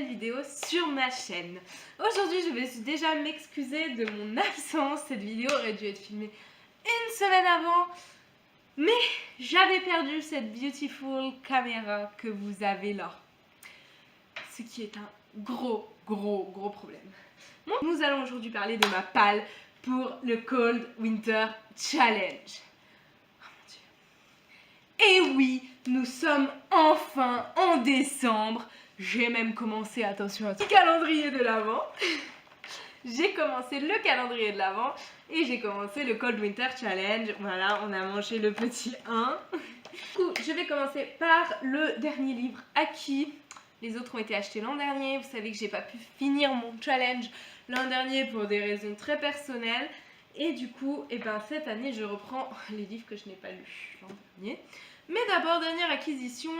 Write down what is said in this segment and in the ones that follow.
nouvelle vidéo sur ma chaîne. Aujourd'hui je vais déjà m'excuser de mon absence, cette vidéo aurait dû être filmée une semaine avant, mais j'avais perdu cette beautiful caméra que vous avez là. Ce qui est un gros problème. Bon, nous allons aujourd'hui parler de ma palle pour le Cold Winter Challenge. Oh mon Dieu. Et oui, nous sommes enfin en décembre. J'ai même commencé, attention, un petit calendrier de l'Avent. J'ai commencé le calendrier de l'Avent et j'ai commencé le Cold Winter Challenge. Voilà, on a mangé le petit 1. Du coup, je vais commencer par le dernier livre acquis. Les autres ont été achetés l'an dernier. Vous savez que j'ai pas pu finir mon challenge l'an dernier pour des raisons très personnelles. Et du coup, cette année, je reprends les livres que je n'ai pas lus l'an dernier. Mais d'abord, dernière acquisition,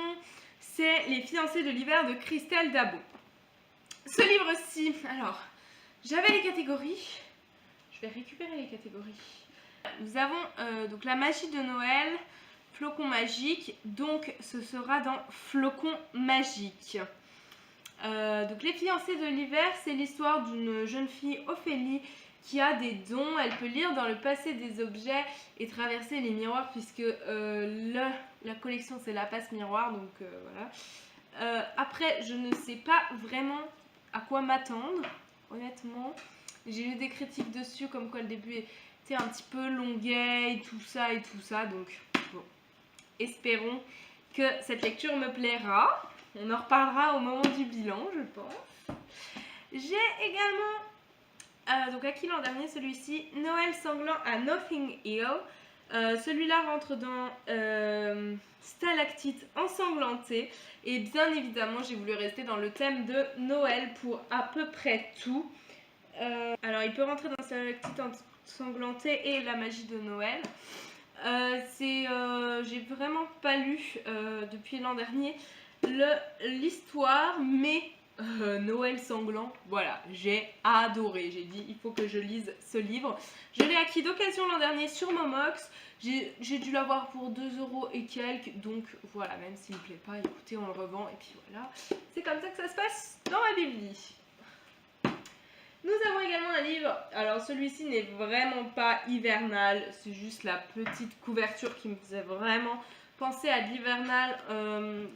c'est Les fiancés de l'hiver de Christelle Dabo. Ce livre-ci, alors, j'avais les catégories. Je vais récupérer les catégories. Nous avons donc la magie de Noël, flocon magique, donc ce sera dans flocon magique. Donc les fiancés de l'hiver, c'est l'histoire d'une jeune fille, Ophélie, qui a des dons. Elle peut lire dans le passé des objets et traverser les miroirs, puisque la collection c'est la passe miroir, donc voilà. Après, je ne sais pas vraiment à quoi m'attendre, honnêtement. J'ai lu des critiques dessus comme quoi le début était un petit peu longuet et tout ça, donc bon, espérons que cette lecture me plaira. On en reparlera au moment du bilan, je pense. J'ai également, donc acquis l'an dernier, celui-ci, Noël sanglant à Notting Hill. Celui-là rentre dans Stalactite ensanglantée. Et bien évidemment, j'ai voulu rester dans le thème de Noël pour à peu près tout. Alors, il peut rentrer dans Stalactite ensanglantée et la magie de Noël. J'ai vraiment pas lu depuis l'an dernier l'histoire, mais Noël sanglant, voilà, j'ai adoré. J'ai dit il faut que je lise ce livre. Je l'ai acquis d'occasion l'an dernier sur Momox. J'ai dû l'avoir pour 2 € et quelques, donc voilà, même s'il me plaît pas, écoutez, on le revend et puis voilà. C'est comme ça que ça se passe dans ma bibli. Nous avons également un livre, alors celui-ci n'est vraiment pas hivernal, c'est juste la petite couverture qui me faisait vraiment penser à l'hivernal.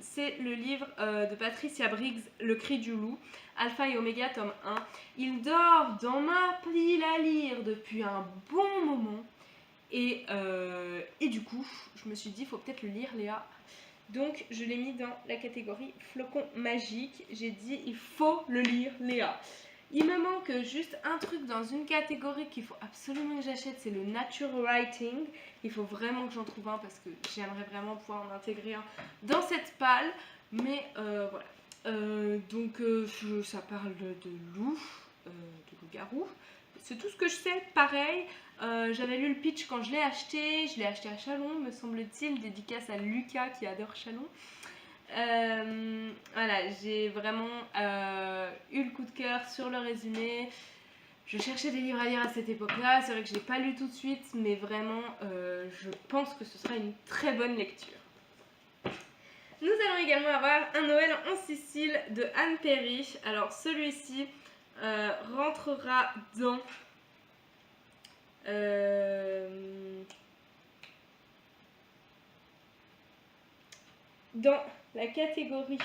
C'est le livre de Patricia Briggs, Le Cri du Loup, Alpha et Oméga, tome 1. Il dort dans ma pile à lire depuis un bon moment. Et du coup, je me suis dit, il faut peut-être le lire, Léa. Donc, je l'ai mis dans la catégorie flocon magique. J'ai dit, il faut le lire, Léa. Il me manque juste un truc dans une catégorie qu'il faut absolument que j'achète, c'est le nature writing. Il faut vraiment que j'en trouve un parce que j'aimerais vraiment pouvoir en intégrer un dans cette palle. Mais voilà. Ça parle de loup, de loup-garou. C'est tout ce que je sais. Pareil, j'avais lu le pitch quand je l'ai acheté à Chalon, me semble-t-il. Dédicace à Lucas qui adore Chalon. Voilà, j'ai vraiment eu le coup de cœur sur le résumé. Je cherchais des livres à lire à cette époque-là. C'est vrai que je l'ai pas lu tout de suite, mais vraiment, je pense que ce sera une très bonne lecture. Nous allons également avoir Un Noël en Sicile de Anne Perry. Alors celui-ci rentrera dans la catégorie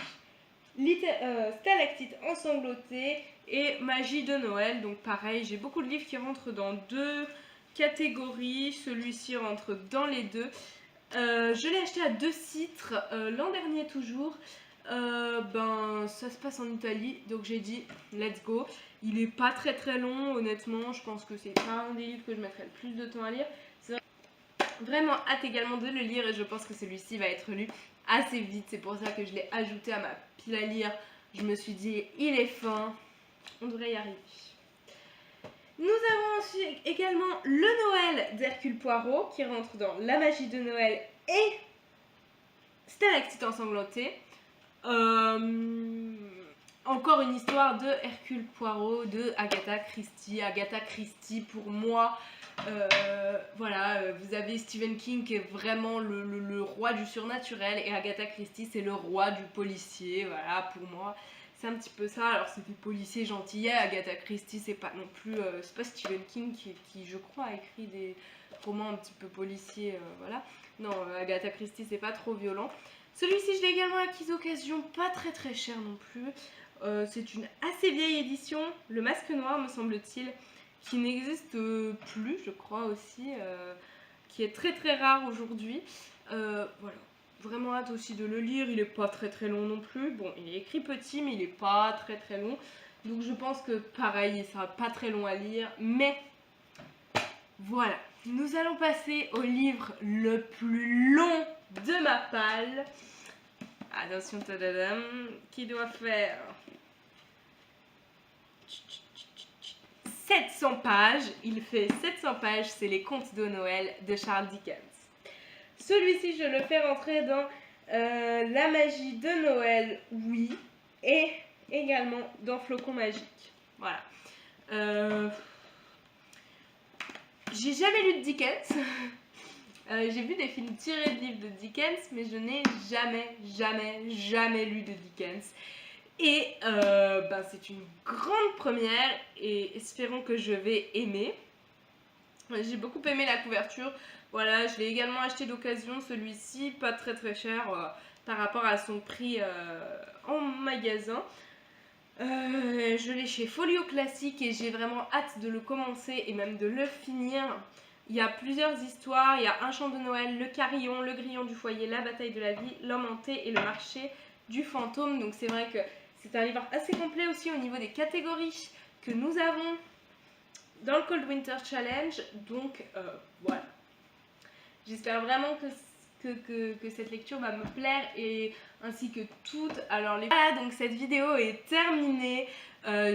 Stalactite ensanglantée et magie de Noël. Donc pareil, j'ai beaucoup de livres qui rentrent dans deux catégories. Celui-ci rentre dans les deux. Je l'ai acheté à 2 citres l'an dernier toujours. Ça se passe en Italie, donc j'ai dit let's go. Il est pas très long, honnêtement. Je pense que c'est pas un des livres que je mettrai le plus de temps à lire. C'est vraiment hâte également de le lire et je pense que celui-ci va être lu assez vite. C'est pour ça que je l'ai ajouté à ma pile à lire. Je me suis dit il est fin, on devrait y arriver. Nous avons ensuite également Le Noël d'Hercule Poirot qui rentre dans La magie de Noël et Stalactite ensanglantée. Encore une histoire de Hercule Poirot, de Agatha Christie. Agatha Christie, pour moi, voilà, vous avez Stephen King qui est vraiment le roi du surnaturel et Agatha Christie c'est le roi du policier. Voilà, pour moi, c'est un petit peu ça. Alors c'est des policiers gentillets, Agatha Christie c'est pas non plus, c'est pas Stephen King qui je crois a écrit des romans un petit peu policiers, voilà. Non, Agatha Christie c'est pas trop violent. Celui-ci je l'ai également acquis d'occasion, pas très très cher non plus. C'est une assez vieille édition, Le Masque Noir me semble-t-il, qui n'existe plus je crois aussi, qui est très très rare aujourd'hui. Voilà. Vraiment hâte aussi de le lire, il est pas très très long non plus. Bon, il est écrit petit, mais il est pas très très long. Donc je pense que pareil, il sera pas très long à lire. Mais voilà, nous allons passer au livre le plus long de ma palle. Attention, tadadam, qui doit faire 700 pages. Il fait 700 pages, c'est Les Contes de Noël de Charles Dickens. Celui-ci, je le fais rentrer dans La magie de Noël, oui, et également dans Flocon magique. Voilà. J'ai jamais lu de Dickens. J'ai vu des films tirés de livres de Dickens, mais je n'ai jamais lu de Dickens. Et c'est une grande première, et espérons que je vais aimer. J'ai beaucoup aimé la couverture. Voilà, je l'ai également acheté d'occasion, celui-ci, pas très très cher par rapport à son prix en magasin. Je l'ai chez Folio Classique et j'ai vraiment hâte de le commencer et même de le finir. Il y a plusieurs histoires, il y a Un chant de Noël, Le Carillon, Le Grillon du foyer, La bataille de la vie, L'homme hanté et Le marché du fantôme. Donc c'est vrai que c'est un livre assez complet aussi au niveau des catégories que nous avons dans le Cold Winter Challenge. Donc voilà. J'espère vraiment que cette lecture va me plaire et ainsi que toutes. Alors voilà, donc cette vidéo est terminée. Ça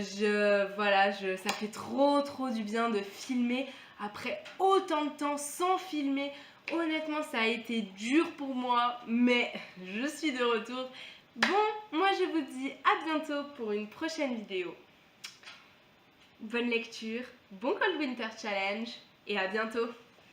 fait trop du bien de filmer après autant de temps sans filmer. Honnêtement, ça a été dur pour moi, mais je suis de retour. Bon, moi je vous dis à bientôt pour une prochaine vidéo. Bonne lecture, bon Cold Winter Challenge et à bientôt.